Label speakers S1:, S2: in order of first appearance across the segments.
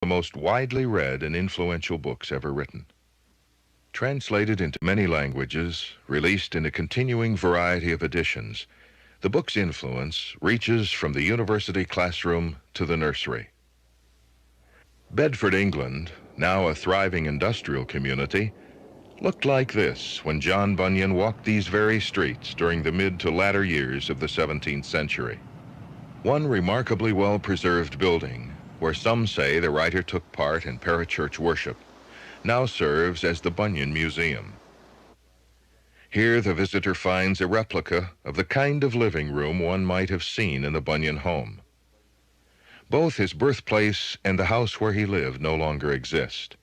S1: the most widely read and influential books ever written. Translated into many languages, released in a continuing variety of editions, the book's influence reaches from the university classroom to the nursery. Bedford, England, now a thriving industrial community, looked like this when John Bunyan walked these very streets during the mid to latter years of the 17th century. One remarkably well-preserved building, where some say the writer took part in parachurch worship, now serves as the Bunyan Museum. Here the visitor finds a replica of the kind of living room one might have seen in the Bunyan home. Both his birthplace and the house where he lived no longer exist.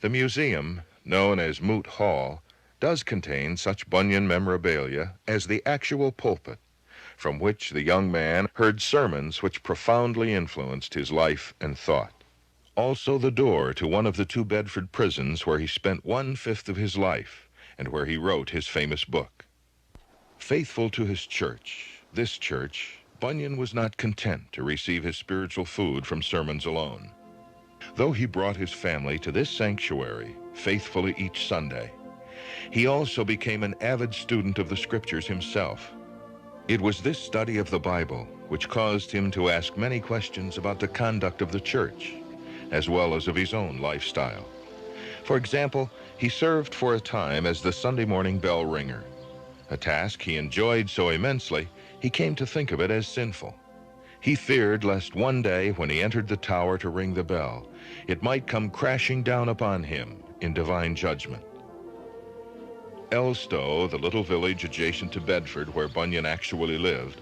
S1: The museum, known as Moot Hall, does contain such Bunyan memorabilia as the actual pulpit, from which the young man heard sermons which profoundly influenced his life and thought. Also the door to one of the two Bedford prisons where he spent 1/5 of his life and where he wrote his famous book. Faithful to his church, this church, Bunyan was not content to receive his spiritual food from sermons alone. Though he brought his family to this sanctuary faithfully each Sunday, he also became an avid student of the scriptures himself. It was this study of the Bible which caused him to ask many questions about the conduct of the church, as well as of his own lifestyle. For example, he served for a time as the Sunday morning bell ringer, a task he enjoyed so immensely he came to think of it as sinful. He feared lest one day when he entered the tower to ring the bell, it might come crashing down upon him in divine judgment. Elstow, the little village adjacent to Bedford where Bunyan actually lived,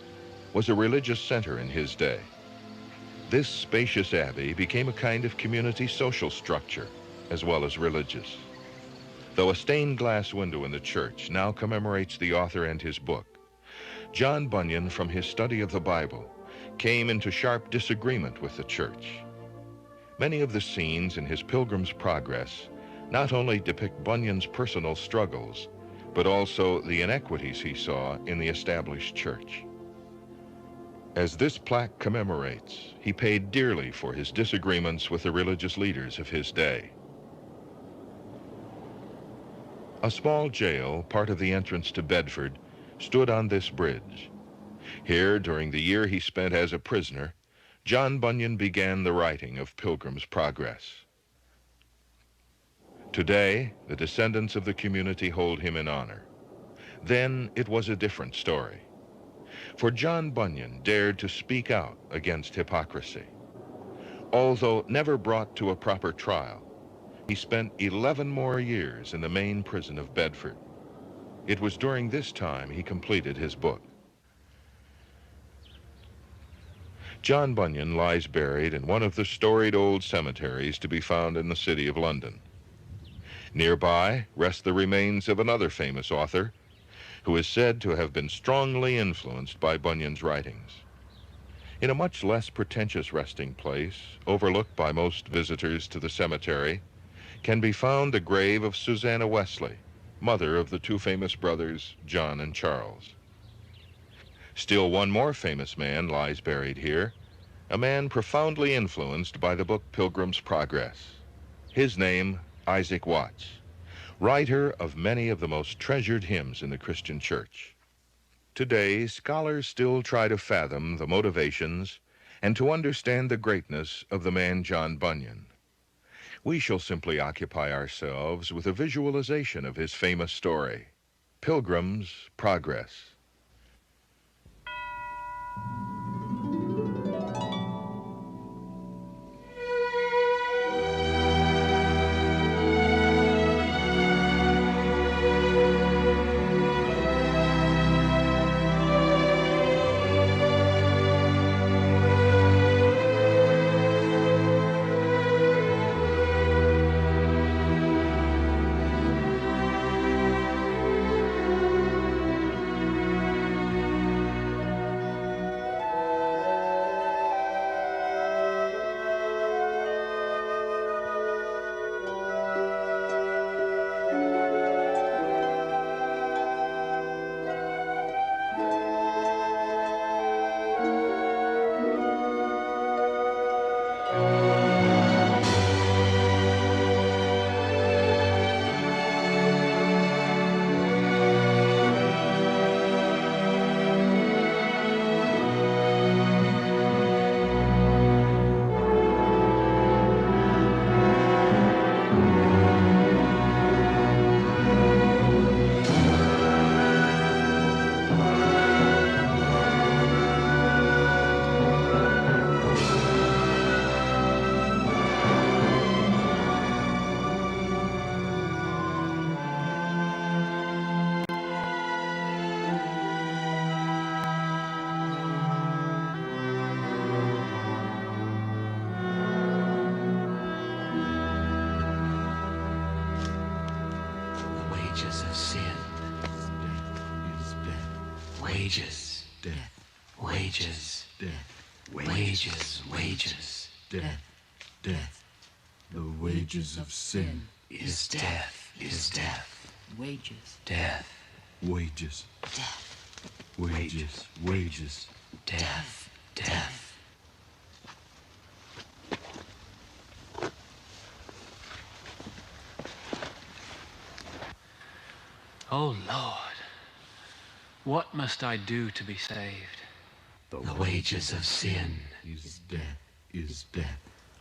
S1: was a religious center in his day. This spacious abbey became a kind of community social structure, as well as religious. Though a stained glass window in the church now commemorates the author and his book, John Bunyan, from his study of the Bible, came into sharp disagreement with the church. Many of the scenes in his Pilgrim's Progress not only depict Bunyan's personal struggles, but also the inequities he saw in the established church. As this plaque commemorates, he paid dearly for his disagreements with the religious leaders of his day. A small jail, part of the entrance to Bedford, stood on this bridge. Here, during the year he spent as a prisoner, John Bunyan began the writing of Pilgrim's Progress. Today, the descendants of the community hold him in honor. Then it was a different story. For John Bunyan dared to speak out against hypocrisy. Although never brought to a proper trial, he spent 11 more years in the main prison of Bedford. It was during this time he completed his book. John Bunyan lies buried in one of the storied old cemeteries to be found in the city of London. Nearby rest the remains of another famous author who is said to have been strongly influenced by Bunyan's writings. In a much less pretentious resting place, overlooked by most visitors to the cemetery, can be found the grave of Susanna Wesley, mother of the two famous brothers, John and Charles. Still one more famous man lies buried here, a man profoundly influenced by the book Pilgrim's Progress. His name, Isaac Watts, writer of many of the most treasured hymns in the Christian church. Today, scholars still try to fathom the motivations and to understand the greatness of the man John Bunyan. We shall simply occupy ourselves with a visualization of his famous story, Pilgrim's Progress.
S2: wages of sin
S3: is death.
S2: Wages.
S3: Death.
S2: Wages.
S3: Death.
S2: Wages. Wages.
S3: Death. Death. The wages of sin
S2: Is death. Is death.
S4: Wages.
S2: Death.
S3: wages.
S4: Death.
S3: Wages. Wages.
S2: Death. Death.
S5: Oh Lord, what must I do to be saved?
S2: The wages of sin.
S3: Is death. Is death.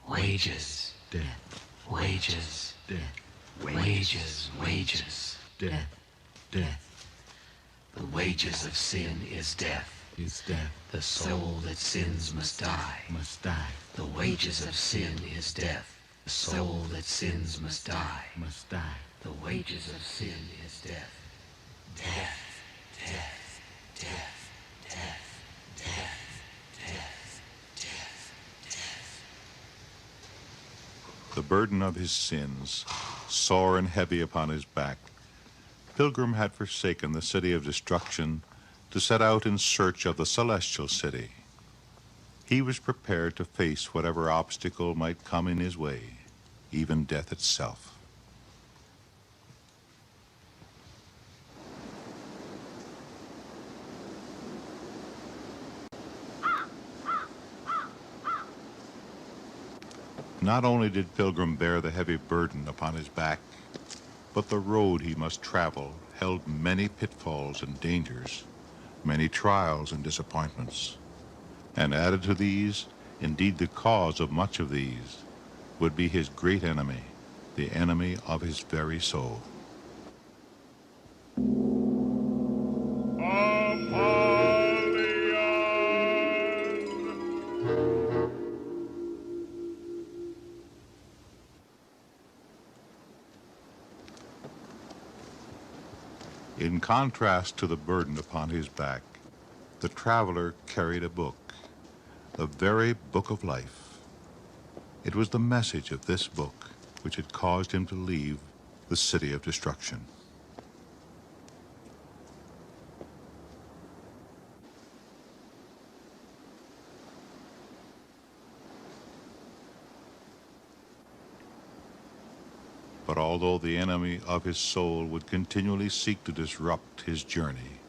S2: Wages.
S3: Death.
S2: Wages.
S3: Death.
S2: Wages. Wages.
S3: Death. Death.
S2: The wages of sin is death.
S3: Is death.
S2: The soul that sins must die.
S3: Must die.
S2: The wages of sin is death. The soul that sins must die.
S3: Must die.
S2: The wages of sin is death. Death. Death. Death. Death. Death. Death. Death. Death.
S6: The burden of his sins, sore and heavy upon his back, Pilgrim had forsaken the city of destruction to set out in search of the celestial city. He was prepared to face whatever obstacle might come in his way, even death itself. Not only did Pilgrim bear the heavy burden upon his back, but the road he must travel held many pitfalls and dangers, many trials and disappointments. And added to these, indeed the cause of much of these, would be his great enemy, the enemy of his very soul. In contrast to the burden upon his back, the traveler carried a book, the very book of life. It was the message of this book which had caused him to leave the city of destruction. But although the enemy of his soul would continually seek to disrupt his journey,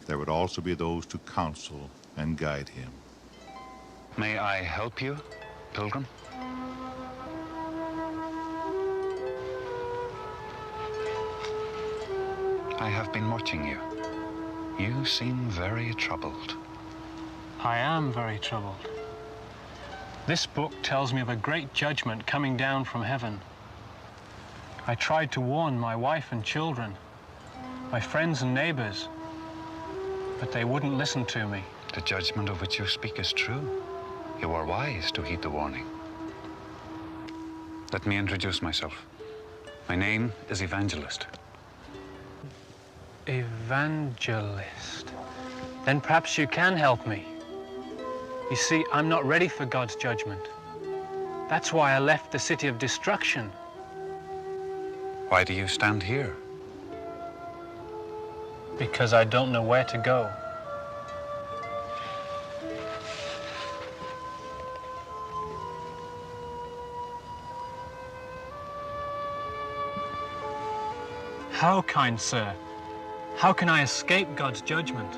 S6: there would also be those to counsel and guide him.
S7: May I help you, Pilgrim? I have been watching you. You seem very troubled.
S5: I am very troubled. This book tells me of a great judgment coming down from heaven. I tried to warn my wife and children, my friends and neighbors, but they wouldn't listen to me.
S7: The judgment of which you speak is true. You are wise to heed the warning. Let me introduce myself. My name is Evangelist.
S5: Evangelist. Then perhaps you can help me. You see, I'm not ready for God's judgment. That's why I left the city of destruction.
S7: Why do you stand here?
S5: Because I don't know where to go. How, kind sir? How can I escape God's judgment?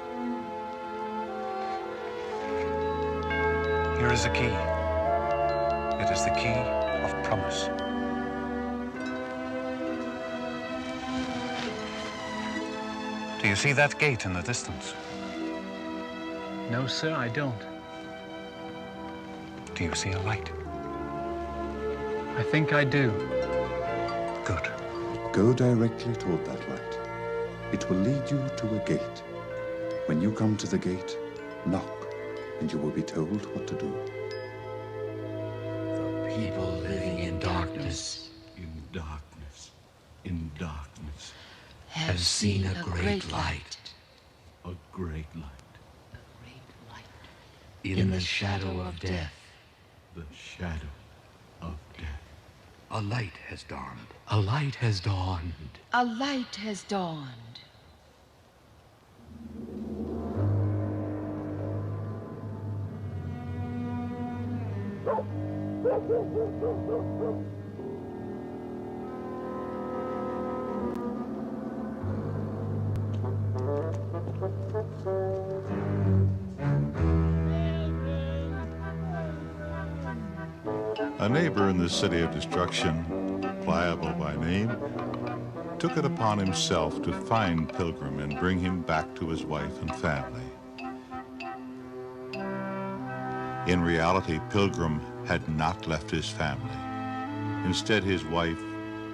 S7: Here is a key. It is the key of promise. Do you see that gate in the distance?
S5: No, sir, I don't.
S7: Do you see a light?
S5: I think I do.
S7: Good.
S8: Go directly toward that light. It will lead you to a gate. When you come to the gate, knock, and you will be told what to do.
S2: The people living in darkness
S3: In darkness. In darkness.
S2: have seen a great light.
S3: A great light.
S4: Great light.
S2: In the shadow of death,
S3: The shadow of death.
S2: A light has dawned.
S4: A light has dawned.
S9: A light has dawned.
S6: A neighbor in the city of destruction, Pliable by name, took it upon himself to find Pilgrim and bring him back to his wife and family. In reality, Pilgrim had not left his family. Instead, his wife,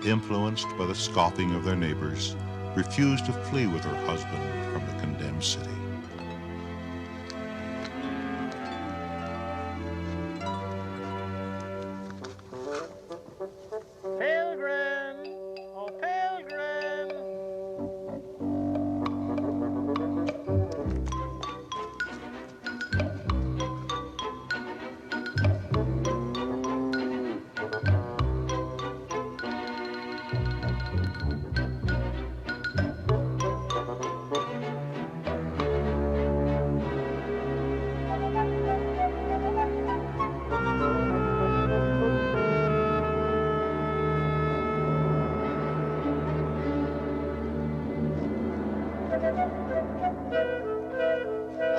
S6: influenced by the scoffing of their neighbors, refused to flee with her husband from the condemned city.
S5: Pilgrim! Oh, Pilgrim!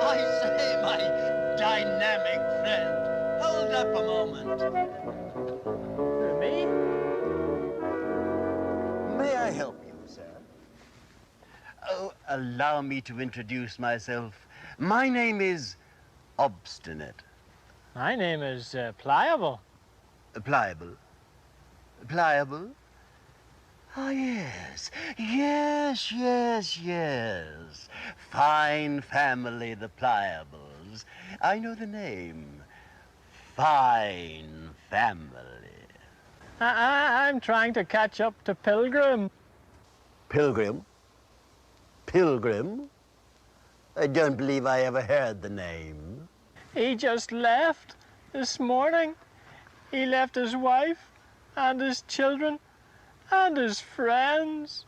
S10: I say, my dynamic friend, hold up a moment.
S5: Me?
S10: May I help you, sir? Oh, allow me to introduce myself. My name is Obstinate.
S5: My name is Pliable.
S10: Pliable? Pliable? Ah, yes. Yes. Fine family, the Pliables. I know the name. Fine family.
S5: I'm trying to catch up to Pilgrim.
S10: Pilgrim? Pilgrim? I don't believe I ever heard the name.
S5: He just left this morning. He left his wife and his children and his friends.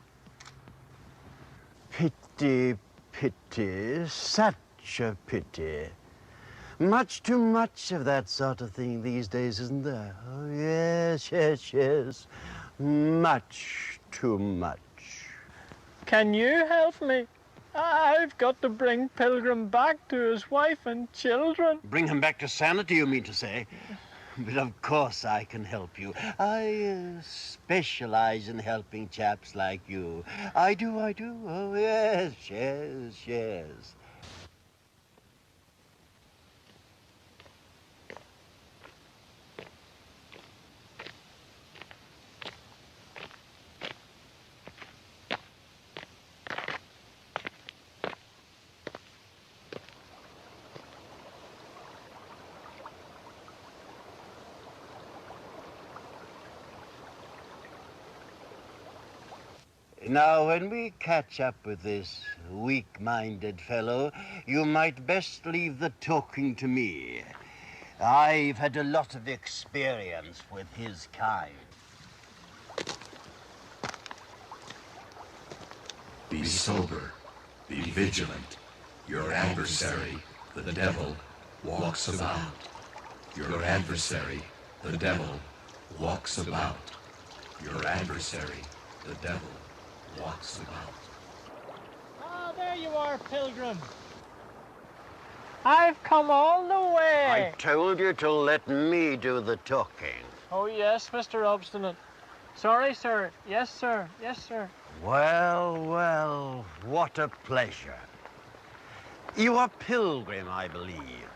S10: Pity, such a pity. Much too much of that sort of thing these days, isn't there? Oh, yes. Much too much.
S5: Can you help me? I've got to bring Pilgrim back to his wife and children.
S10: Bring him back to sanity, you mean to say? But of course I can help you. I specialize in helping chaps like you. I do. Oh, yes. Now, when we catch up with this weak-minded fellow, you might best leave the talking to me. I've had a lot of experience with his kind.
S2: Be sober. Be vigilant. Your adversary, the devil, walks about. Your adversary, the devil, walks about. Your adversary, the devil, walks about.
S5: Ah, there you are, Pilgrim. I've come all the way.
S10: I told you to let me do the talking.
S5: Oh, yes, Mr. Obstinate. Sorry, sir. Yes, sir.
S10: Well, what a pleasure. You are Pilgrim, I believe.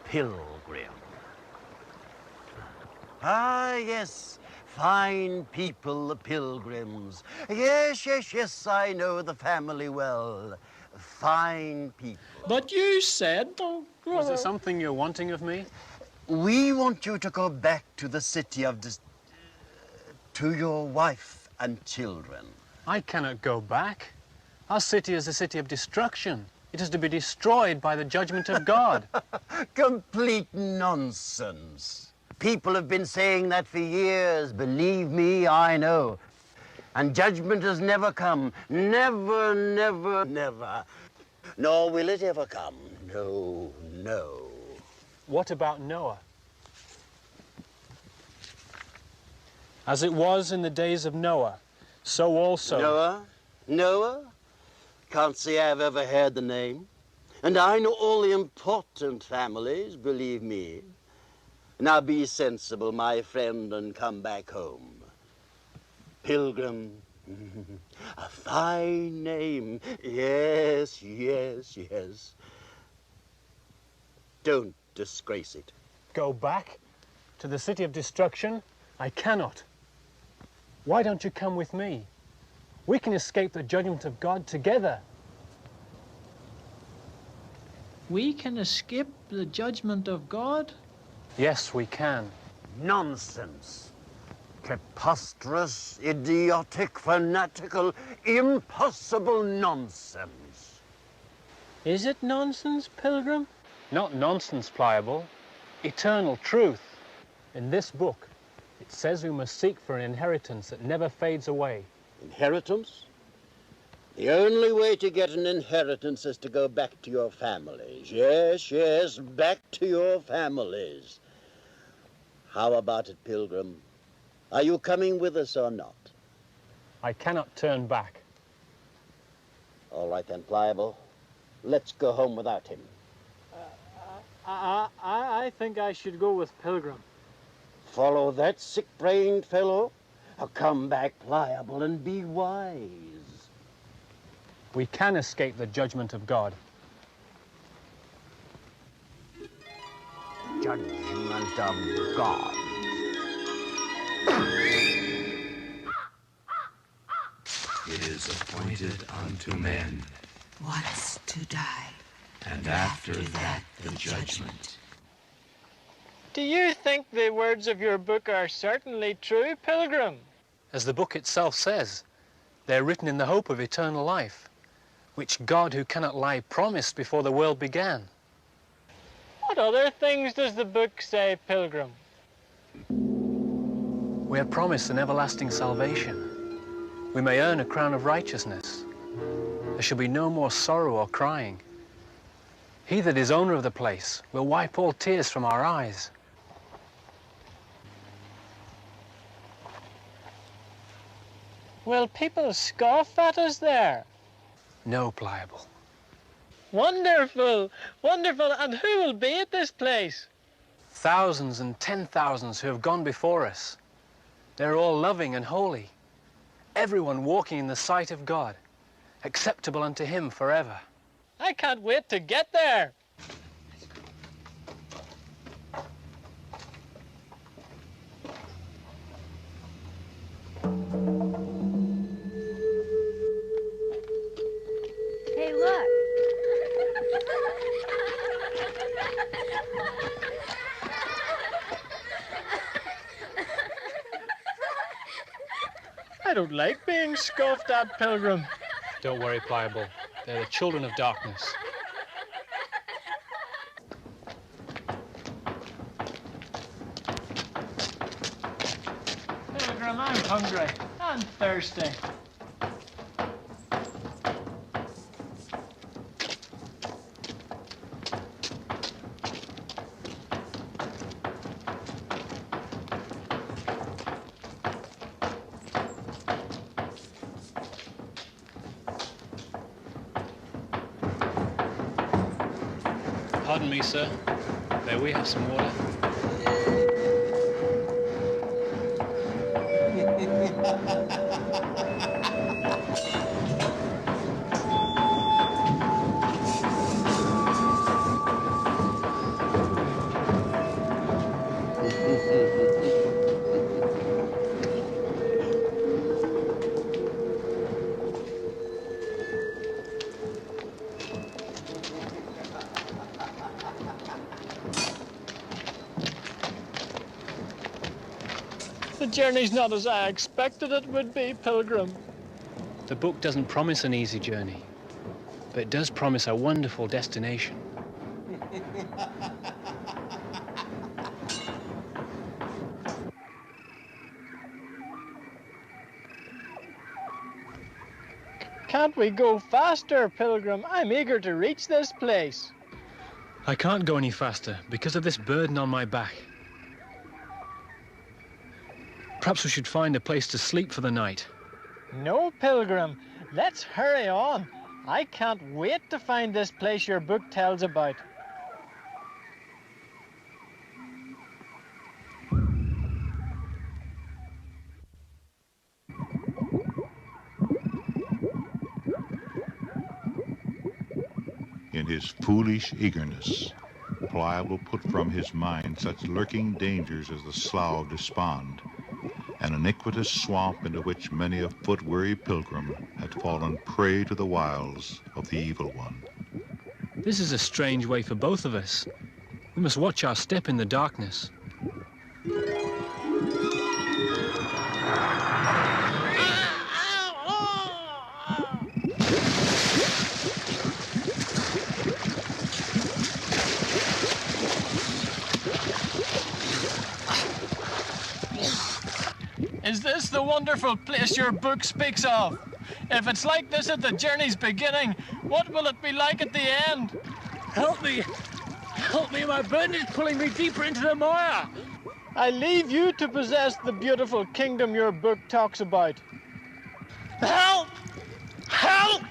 S10: Pilgrim. Ah, yes. Fine people, the Pilgrims. Yes, I know the family well. Fine people.
S5: But you said... Was there something you're wanting of me?
S10: We want you to go back to the city of... to your wife and children.
S5: I cannot go back. Our city is a city of destruction. It is to be destroyed by the judgment of God.
S10: Complete nonsense. People have been saying that for years. Believe me, I know. And judgment has never come. Never, never, never. Nor will it ever come. No, no.
S5: What about Noah? As it was in the days of Noah, so also...
S10: Noah? Noah? Can't say I've ever heard the name. And I know all the important families, believe me. Now be sensible, my friend, and come back home. Pilgrim. A fine name. Yes, yes, yes. Don't disgrace it.
S5: Go back to the city of destruction? I cannot. Why don't you come with me? We can escape the judgment of God together.
S11: We can escape the judgment of God?
S5: Yes, we can.
S10: Nonsense. Preposterous, idiotic, fanatical, impossible nonsense.
S5: Is it nonsense, Pilgrim? Not nonsense, Pliable. Eternal truth. In this book, it says we must seek for an inheritance that never fades away.
S10: Inheritance? The only way to get an inheritance is to go back to your families. Yes, yes, back to your families. How about it, Pilgrim? Are you coming with us or not?
S5: I cannot turn back.
S10: All right then, Pliable. Let's go home without him.
S5: I think I should go with Pilgrim.
S10: Follow that sick-brained fellow? Or come back, Pliable, and be wise.
S5: We can escape the judgment of God.
S10: Judgment of God.
S2: It is appointed unto men
S4: Once to die,
S2: and after that the judgment.
S12: Do you think the words of your book are certainly true, Pilgrim?
S5: As the book itself says, they're written in the hope of eternal life, which God, who cannot lie, promised before the world began.
S12: What other things does the book say, Pilgrim?
S5: We are promised an everlasting salvation. We may earn a crown of righteousness. There shall be no more sorrow or crying. He that is owner of the place will wipe all tears from our eyes.
S12: Will people scoff at us there?
S5: No, Pliable.
S12: Wonderful! Wonderful! And who will be at this place?
S5: Thousands and 10,000s who have gone before us. They're all loving and holy. Everyone walking in the sight of God, acceptable unto him forever.
S12: I can't wait to get there.
S13: Hey, look.
S12: I don't like being scoffed at, Pilgrim.
S5: Don't worry, Pliable. They're the children of darkness.
S12: Pilgrim, I'm hungry and thirsty.
S5: Pardon me, sir. May we have some water?
S12: The journey's not as I expected it would be, Pilgrim.
S5: The book doesn't promise an easy journey, but it does promise a wonderful destination.
S12: Can't we go faster, Pilgrim? I'm eager to reach this place.
S5: I can't go any faster because of this burden on my back. Perhaps we should find a place to sleep for the night.
S12: No, Pilgrim. Let's hurry on. I can't wait to find this place your book tells about.
S6: In his foolish eagerness, Pliable put from his mind such lurking dangers as the Slough of Despond, an iniquitous swamp into which many a foot-weary pilgrim had fallen prey to the wiles of the evil one.
S5: This is a strange way for both of us. We must watch our step in the darkness.
S12: Is this the wonderful place your book speaks of? If it's like this at the journey's beginning, what will it be like at the end?
S5: Help me! Help me, my burden is pulling me deeper into the mire!
S12: I leave you to possess the beautiful kingdom your book talks about. Help! Help!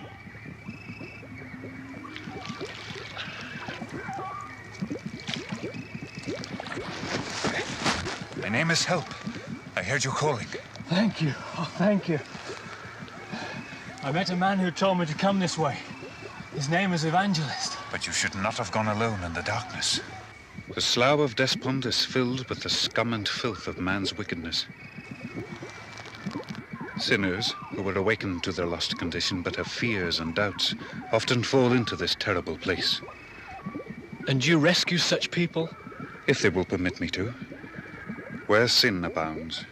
S7: My name is Help. I heard you calling.
S5: Thank you. Oh, thank you. I met a man who told me to come this way. His name is Evangelist.
S7: But you should not have gone alone in the darkness. The Slough of Despond is filled with the scum and filth of man's wickedness. Sinners who were awakened to their lost condition but have fears and doubts often fall into this terrible place.
S5: And you rescue such people?
S7: If they will permit me to. Where sin abounds,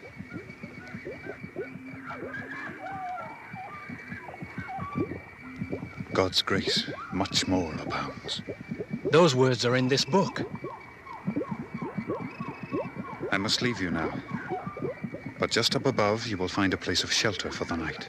S7: God's grace much more abounds.
S5: Those words are in this book.
S7: I must leave you now, but just up above you will find a place of shelter for the night.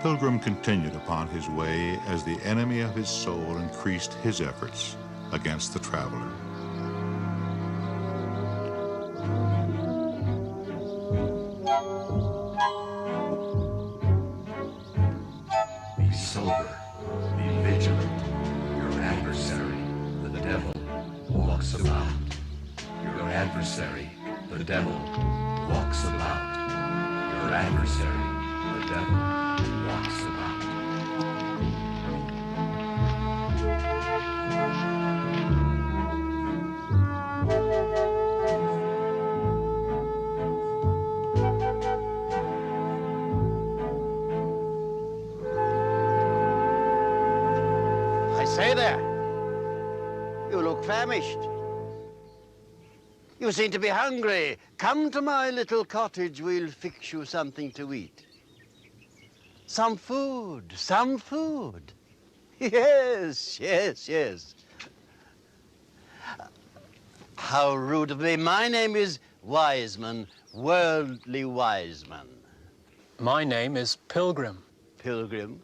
S6: Pilgrim continued upon his way as the enemy of his soul increased his efforts against the traveler.
S2: Be sober, be vigilant. Your adversary, the devil, walks about. Your adversary, the devil, walks about. Your adversary, the devil, walks about.
S10: I say there, you look famished. You seem to be hungry. Come to my little cottage, we'll fix you something to eat. Some food, some food. Yes, yes, yes. How rude of me. My name is Wiseman, Worldly Wiseman.
S5: My name is Pilgrim.
S10: Pilgrim?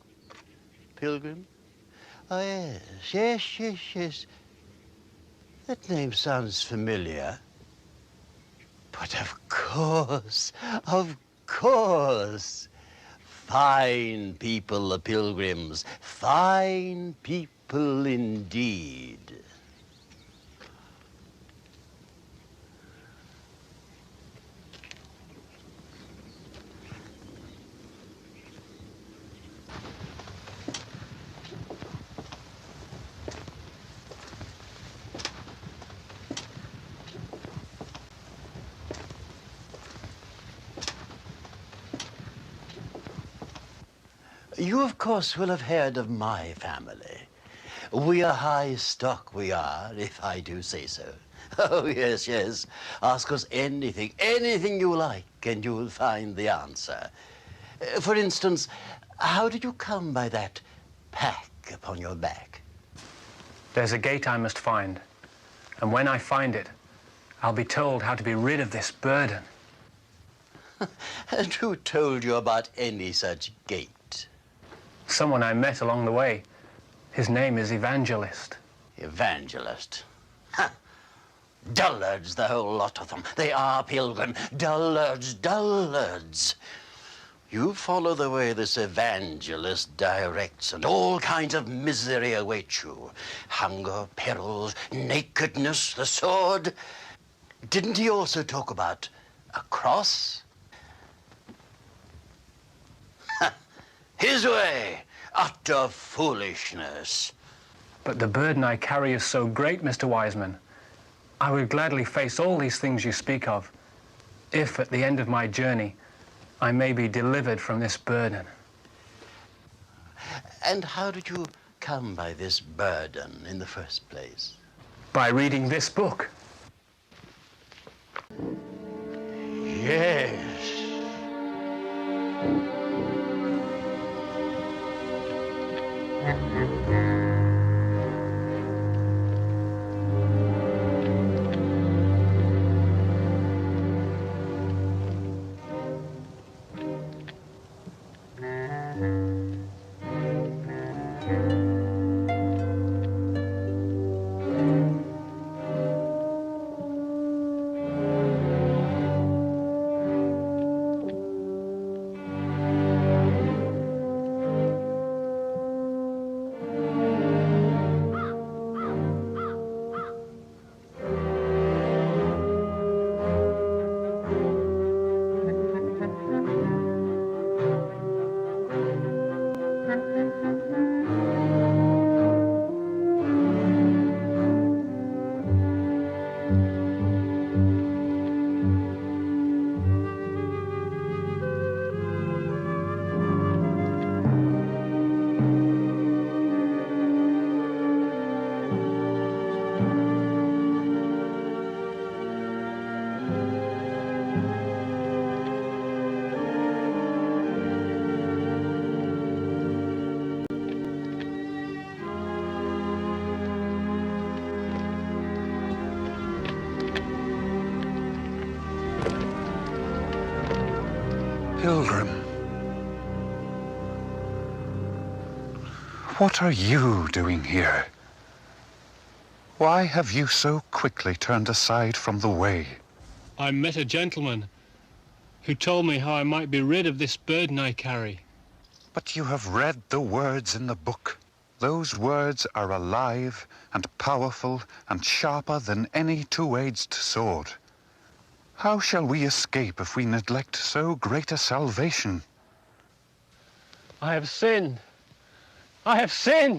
S10: Pilgrim? Oh, yes, yes, yes, yes. That name sounds familiar. But of course, fine people, the Pilgrims, fine people indeed. You, of course, will have heard of my family. We are high stock, we are, if I do say so. Oh, yes, yes. Ask us anything, anything you like, and you'll find the answer. For instance, how did you come by that pack upon your back?
S5: There's a gate I must find, and when I find it, I'll be told how to be rid of this burden.
S10: And who told you about any such gate?
S5: Someone I met along the way. His name is Evangelist.
S10: Evangelist? Ha! Dullards, the whole lot of them. They are, Pilgrim. Dullards, dullards. You follow the way this evangelist directs, and all kinds of misery await you. Hunger, perils, nakedness, the sword. Didn't he also talk about a cross? Ha! His way, utter foolishness.
S5: But the burden I carry is so great, Mr. Wiseman. I would gladly face all these things you speak of, if at the end of my journey, I may be delivered from this burden.
S10: And how did you come by this burden in the first place?
S5: By reading this book.
S10: Yes.
S7: Pilgrim, what are you doing here? Why have you so quickly turned aside from the way?
S5: I met a gentleman who told me how I might be rid of this burden I carry.
S7: But you have read the words in the book. Those words are alive and powerful and sharper than any two-edged sword. How shall we escape if we neglect so great a salvation?
S5: I have sinned. I have sinned.